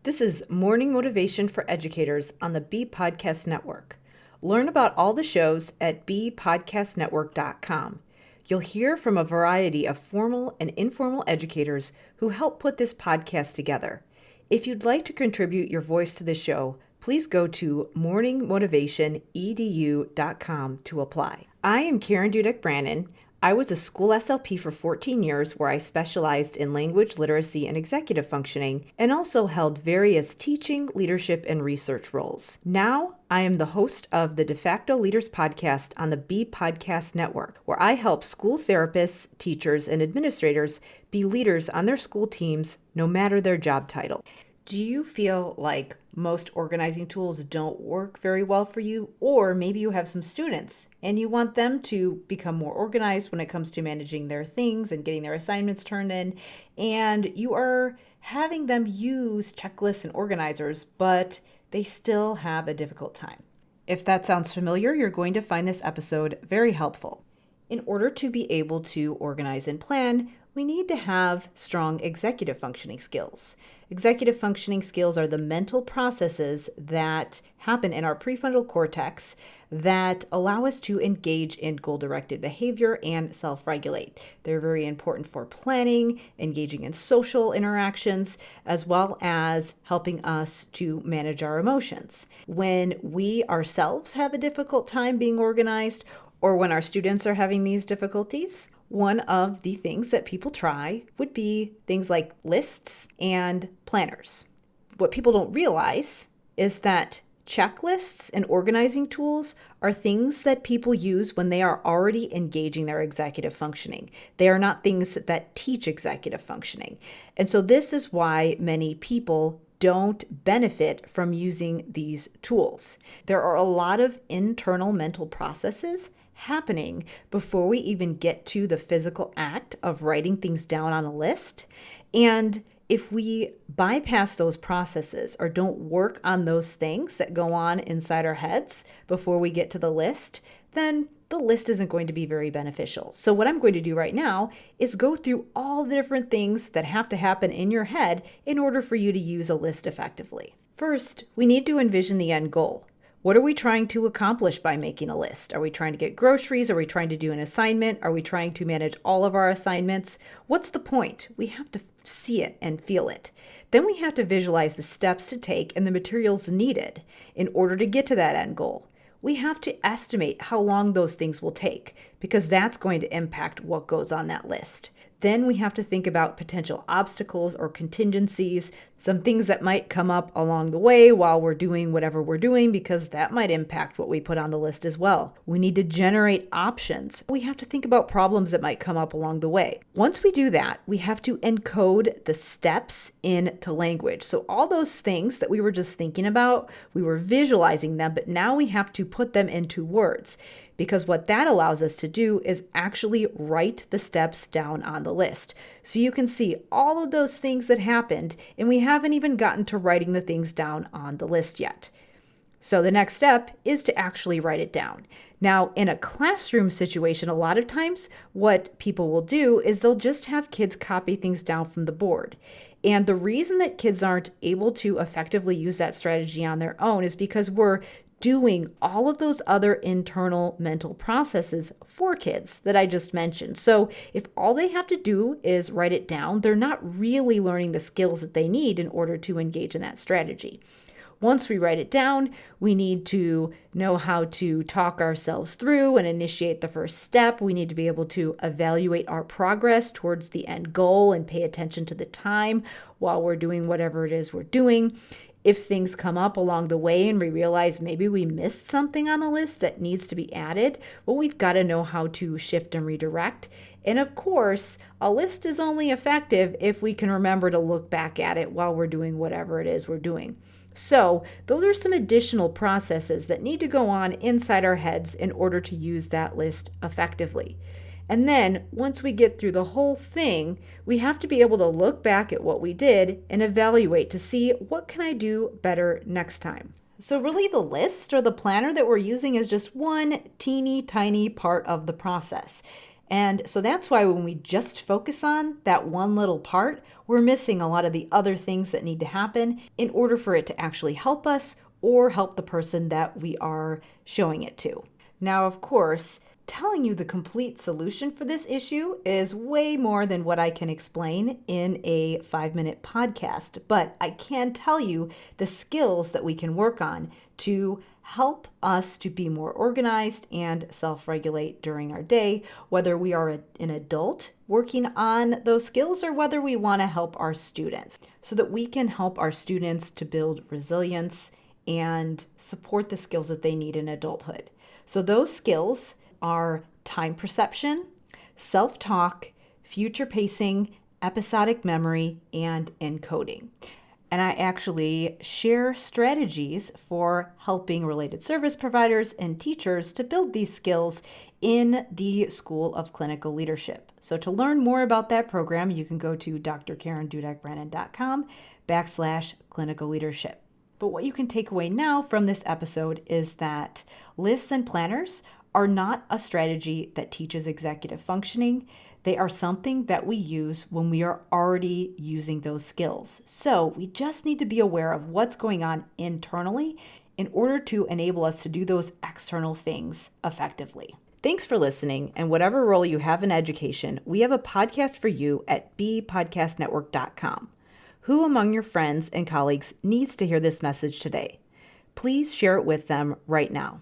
This is Morning Motivation for Educators on the Bee Podcast Network. Learn about all the shows at beepodcastnetwork.com. You'll hear from a variety of formal and informal educators who help put this podcast together. If you'd like to contribute your voice to the show, please go to morningmotivationedu.com to apply. I am Karen Dudek-Brannan. I was a school SLP for 14 years where I specialized in language literacy and executive functioning and also held various teaching, leadership, and research roles. Now, I am the host of the De facto Leaders podcast on the Bee Podcast Network, where I help school therapists, teachers, and administrators be leaders on their school teams no matter their job title. Do you feel like most organizing tools don't work very well for you? Or maybe you have some students and you want them to become more organized when it comes to managing their things and getting their assignments turned in, and you are having them use checklists and organizers, but they still have a difficult time. If that sounds familiar, you're going to find this episode very helpful. In order to be able to organize and plan, we need to have strong executive functioning skills. Executive functioning skills are the mental processes that happen in our prefrontal cortex that allow us to engage in goal-directed behavior and self-regulate. They're very important for planning, engaging in social interactions, as well as helping us to manage our emotions. When we ourselves have a difficult time being organized, or when our students are having these difficulties, one of the things that people try would be things like lists and planners. What people don't realize is that checklists and organizing tools are things that people use when they are already engaging their executive functioning. They are not things that teach executive functioning. And so this is why many people don't benefit from using these tools. There are a lot of internal mental processes happening before we even get to the physical act of writing things down on a list. And if we bypass those processes or don't work on those things that go on inside our heads before we get to the list, then the list isn't going to be very beneficial. So what I'm going to do right now is go through all the different things that have to happen in your head in order for you to use a list effectively. First, we need to envision the end goal. What are we trying to accomplish by making a list? Are we trying to get groceries? Are we trying to do an assignment? Are we trying to manage all of our assignments? What's the point? We have to see it and feel it. Then we have to visualize the steps to take and the materials needed in order to get to that end goal. We have to estimate how long those things will take because that's going to impact what goes on that list. Then we have to think about potential obstacles or contingencies, some things that might come up along the way while we're doing whatever we're doing, because that might impact what we put on the list as well. We need to generate options. We have to think about problems that might come up along the way. Once we do that, we have to encode the steps into language. So all those things that we were just thinking about, we were visualizing them, but now we have to put them into words. Because what that allows us to do is actually write the steps down on the list. So you can see all of those things that happened, and we haven't even gotten to writing the things down on the list yet. So the next step is to actually write it down. Now, in a classroom situation, a lot of times what people will do is they'll just have kids copy things down from the board. And the reason that kids aren't able to effectively use that strategy on their own is because we're doing all of those other internal mental processes for kids that I just mentioned. So if all they have to do is write it down, they're not really learning the skills that they need in order to engage in that strategy. Once we write it down, we need to know how to talk ourselves through and initiate the first step. We need to be able to evaluate our progress towards the end goal and pay attention to the time while we're doing whatever it is we're doing. If things come up along the way and we realize maybe we missed something on the list that needs to be added, well, we've got to know how to shift and redirect. And of course, a list is only effective if we can remember to look back at it while we're doing whatever it is we're doing. So those are some additional processes that need to go on inside our heads in order to use that list effectively. And then once we get through the whole thing, we have to be able to look back at what we did and evaluate to see what can I do better next time. So really the list or the planner that we're using is just one teeny tiny part of the process. And so that's why when we just focus on that one little part, we're missing a lot of the other things that need to happen in order for it to actually help us or help the person that we are showing it to. Now, of course, telling you the complete solution for this issue is way more than what I can explain in a 5-minute podcast, but I can tell you the skills that we can work on to help us to be more organized and self-regulate during our day, whether we are an adult working on those skills or whether we want to help our students, so that we can help our students to build resilience and support the skills that they need in adulthood. So those skills are time perception, self-talk, future pacing, episodic memory, and encoding. And I actually share strategies for helping related service providers and teachers to build these skills in the School of Clinical Leadership. So to learn more about that program, you can go to drkarendudek-brannan.com/clinical leadership. But what you can take away now from this episode is that lists and planners are not a strategy that teaches executive functioning. They are something that we use when we are already using those skills. So we just need to be aware of what's going on internally in order to enable us to do those external things effectively. Thanks for listening, and whatever role you have in education, we have a podcast for you at bpodcastnetwork.com. Who among your friends and colleagues needs to hear this message today? Please share it with them right now.